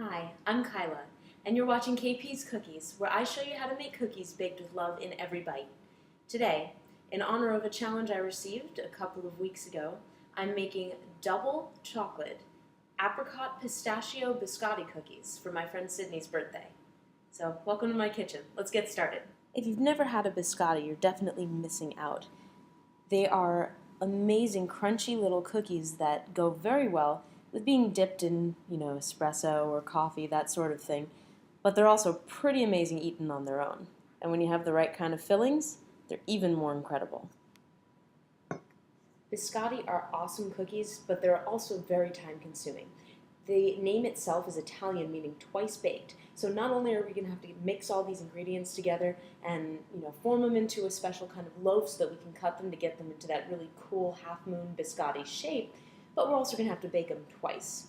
Hi, I'm Kyla, and you're watching KP's Cookies, where I show you how to make cookies baked with love in every bite. Today, in honor of a challenge I received a couple of weeks ago, I'm making double chocolate apricot pistachio biscotti cookies for my friend Sydney's birthday. So, welcome to my kitchen. Let's get started. If you've never had a biscotti, you're definitely missing out. They are amazing, crunchy little cookies that go very well with being dipped in, espresso or coffee, that sort of thing. But they're also pretty amazing eaten on their own. And when you have the right kind of fillings, they're even more incredible. Biscotti are awesome cookies, but they're also very time-consuming. The name itself is Italian, meaning twice baked. So not only are we going to have to mix all these ingredients together and form them into a special kind of loaf so that we can cut them to get them into that really cool half-moon biscotti shape, but we're also going to have to bake them twice.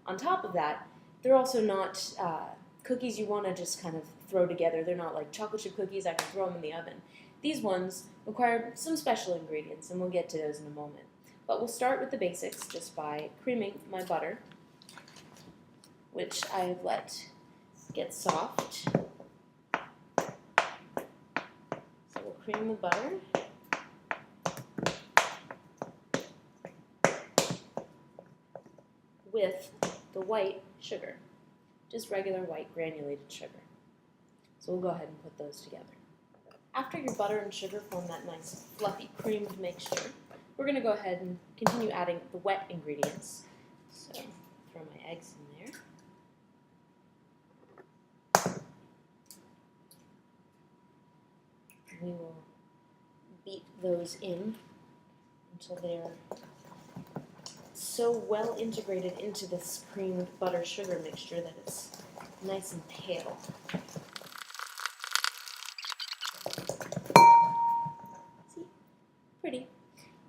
On top of that, they're also not cookies you want to just kind of throw together. They're not like chocolate chip cookies. I can throw them in the oven. These ones require some special ingredients, and we'll get to those in a moment. But we'll start with the basics just by creaming my butter, which I have let get soft. So we'll cream the butter. With the white sugar, just regular white granulated sugar. So we'll go ahead and put those together. After your butter and sugar form that nice fluffy creamed mixture, we're going to go ahead and continue adding the wet ingredients. So throw my eggs in there. We will beat those in until they're so well integrated into this creamed butter sugar mixture that it's nice and pale. See? Pretty.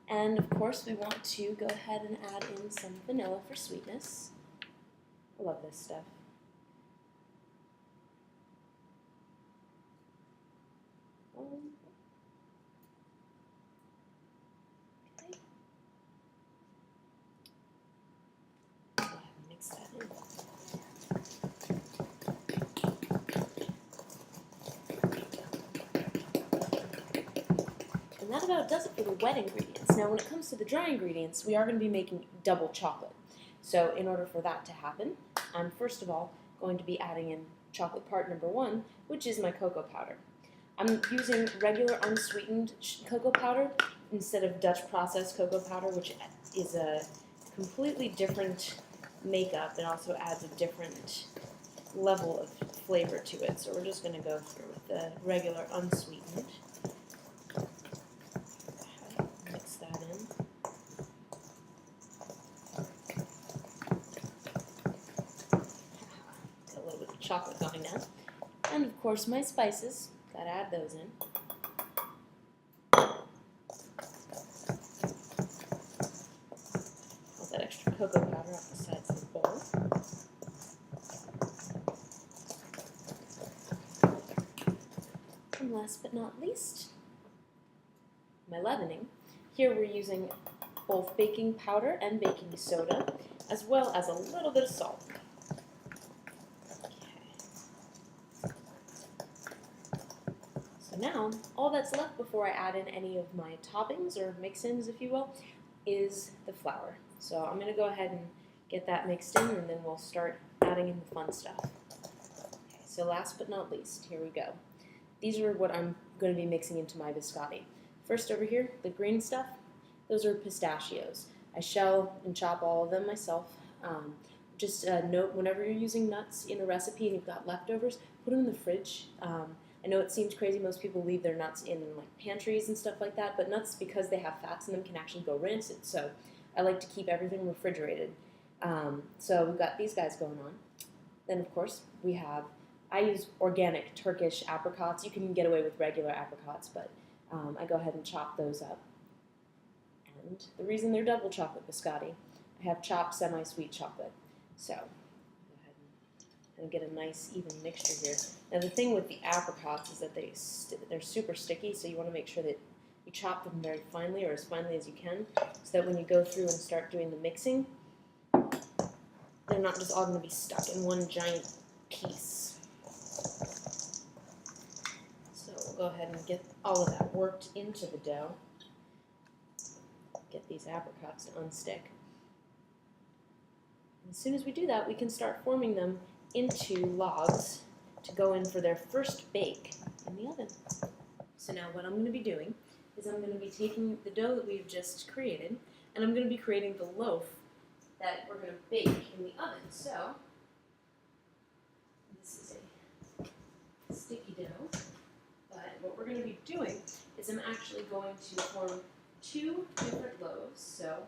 And of course we want to go ahead and add in some vanilla for sweetness. I love this stuff. Mix that in. And that about does it for the wet ingredients. Now when it comes to the dry ingredients, we are going to be making double chocolate. So in order for that to happen, I'm first of all going to be adding in chocolate part number 1, which is my cocoa powder. I'm using regular unsweetened cocoa powder instead of Dutch processed cocoa powder, which is a completely different makeup and also adds a different level of flavor to it. So we're just going to go through with the regular unsweetened. Mix that in. Got a little bit of chocolate going now. And of course my spices, gotta add those in. All that extra cocoa powder off the sides of the bowl. And last but not least, my leavening. Here we're using both baking powder and baking soda, as well as a little bit of salt. Okay. So now, all that's left before I add in any of my toppings, or mix-ins if you will, is the flour. So I'm going to go ahead and get that mixed in, and then we'll start adding in the fun stuff. Okay, so last but not least, here we go. These are what I'm going to be mixing into my biscotti. First over here, the green stuff, those are pistachios. I shell and chop all of them myself. Just note, whenever you're using nuts in a recipe and you've got leftovers, put them in the fridge. I know it seems crazy, most people leave their nuts in like pantries and stuff like that, but nuts, because they have fats in them, can actually go rancid. So I like to keep everything refrigerated. So we've got these guys going on. Then of course I use organic Turkish apricots. You can get away with regular apricots, but I go ahead and chop those up. And the reason they're double chocolate biscotti, I have chopped semi-sweet chocolate. So go ahead and get a nice even mixture here. Now the thing with the apricots is that they're super sticky, so you want to make sure that you chop them very finely, or as finely as you can, so that when you go through and start doing the mixing, they're not just all going to be stuck in one giant piece. So we'll go ahead and get all of that worked into the dough. Get these apricots to unstick. And as soon as we do that, we can start forming them into logs to go in for their first bake in the oven. So now what I'm going to be doing is I'm going to be taking the dough that we've just created, and I'm going to be creating the loaf that we're going to bake in the oven. So this is a sticky dough, but what we're going to be doing is I'm actually going to form two different loaves. So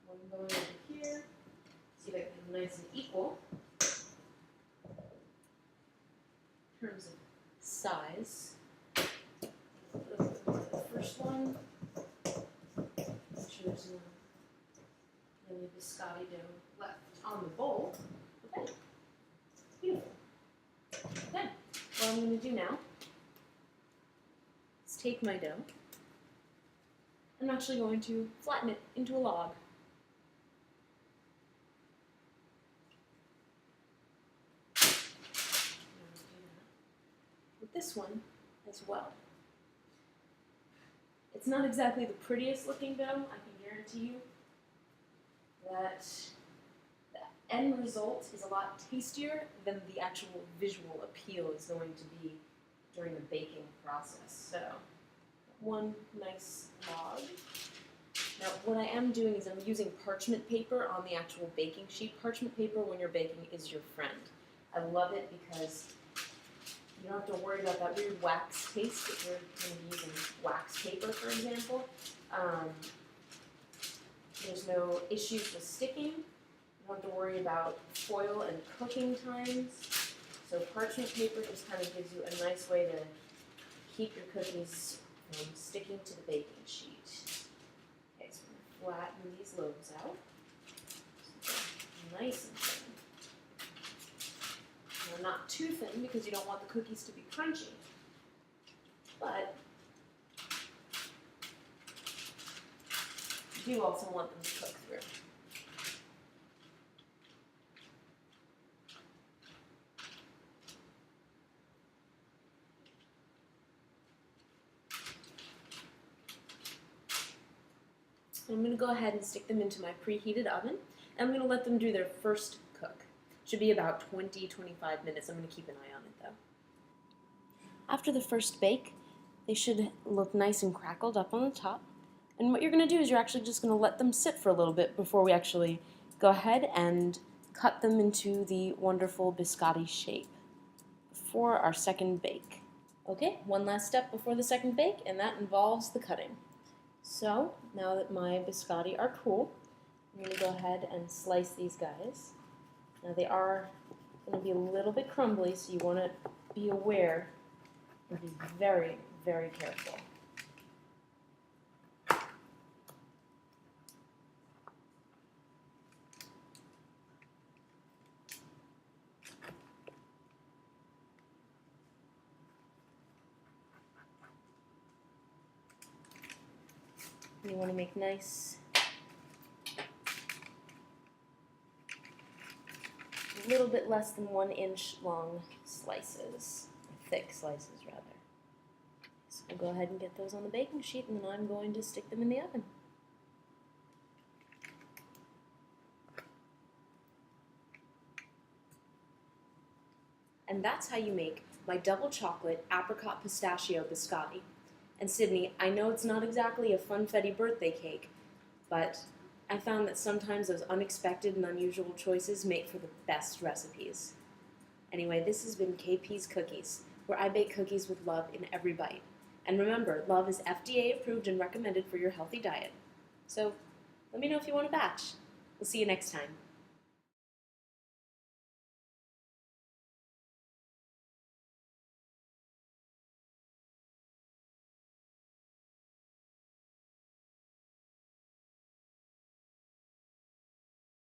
one going over here, see if I can have them nice and equal in terms of size. A little bit more of the first one. Make sure there's no really biscotti dough left on the bowl. Okay, beautiful. Okay, what I'm going to do now is take my dough. I'm actually going to flatten it into a log. With this one as well. It's not exactly the prettiest looking dough. I can guarantee you that the end result is a lot tastier than the actual visual appeal is going to be during the baking process. So, one nice log. Now, what I am doing is I'm using parchment paper on the actual baking sheet. Parchment paper when you're baking is your friend. I love it because you don't have to worry about that weird wax taste if you're going to be using wax paper, for example. There's no issues with sticking. You don't have to worry about foil and cooking times. So parchment paper just kind of gives you a nice way to keep your cookies from sticking to the baking sheet. Okay, so we're going to flatten these loaves out. So nice and thin. Now, not too thin because you don't want the cookies to be crunchy, but you do also want them to cook through. I'm going to go ahead and stick them into my preheated oven, and I'm going to let them do their first cook. Should be about 20-25 minutes. I'm going to keep an eye on it though. After the first bake, they should look nice and crackled up on the top. And what you're going to do is you're actually just going to let them sit for a little bit before we actually go ahead and cut them into the wonderful biscotti shape before our second bake. Okay, one last step before the second bake, and that involves the cutting. So, now that my biscotti are cool, I'm going to go ahead and slice these guys. Now they are going to be a little bit crumbly, so you want to be aware and be very, very careful. You want to make nice, a little bit less than 1 inch long slices, thick slices rather. So we'll go ahead and get those on the baking sheet, and then I'm going to stick them in the oven. And that's how you make my double chocolate apricot pistachio biscotti. And Sydney, I know it's not exactly a funfetti birthday cake, but I found that sometimes those unexpected and unusual choices make for the best recipes. Anyway, this has been KP's Cookies, where I bake cookies with love in every bite. And remember, love is FDA approved and recommended for your healthy diet. So let me know if you want a batch. We'll see you next time.